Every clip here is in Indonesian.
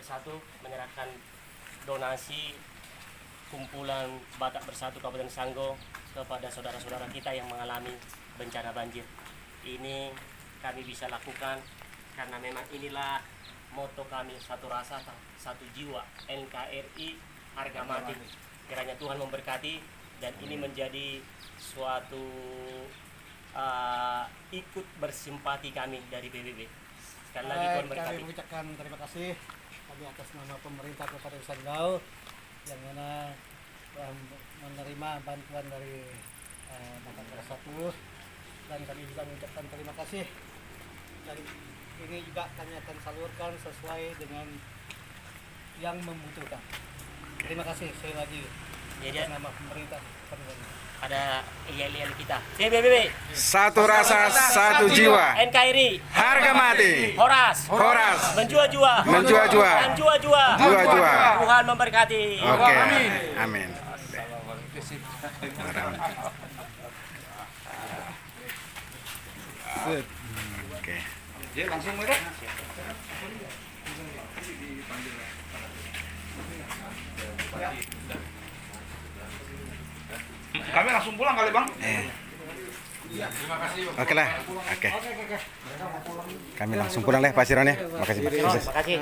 Bersatu menyerahkan donasi kumpulan Batak Bersatu Kabupaten Sanggau kepada saudara-saudara kita yang mengalami bencana banjir. Ini kami bisa lakukan karena memang inilah moto kami, satu rasa, satu jiwa, NKRI harga mati. Kiranya Tuhan memberkati dan ini menjadi suatu ikut bersimpati kami dari PBB. Sekali lagi Tuhan berkati. Kami mengucapkan terima kasih kami atas nama pemerintah Kabupaten Sanggau yang mana telah menerima bantuan dari Batak Bersatu, dan kami juga mengucapkan terima kasih, dan ini juga kami akan salurkan sesuai dengan yang membutuhkan. Terima kasih sekali lagi atas nama pemerintah. Ada yel-yel kita. PBB. Satu rasa, satu jiwa. NKRI. Harga mati. Horas. Horas. Menjua-jua. Menjua-jua. Dan jua-jua. Jua-jua. Tuhan memberkati. Oke. Amin. Oke. Jadi langsung mereka. Kami langsung pulang kali bang. Oke lah. Oke. Kami langsung pulang lah Pak Siron ya. Makasih Pak. Makasih.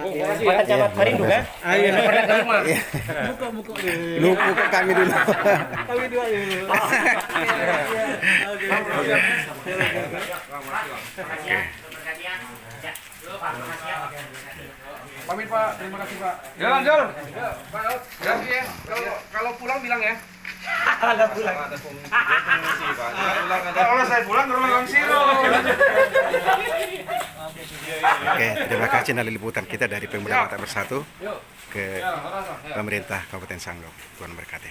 Buatan Camat Perindu kan? Ayo. Pernah ke rumah. Muka Lupa kami dulu. kami dua dulu. Pamit Pak, terima kasih Pak. Jalan Jol. Kasih ya. Kalau pulang bilang ya. Kalau pulang. Kalau saya pulang ke rumah Bang Siro. Oke, terima kasih dari liputan kita dari Pemuda Batak Bersatu ke pemerintah Kabupaten Sanggau. Tuhan berkati.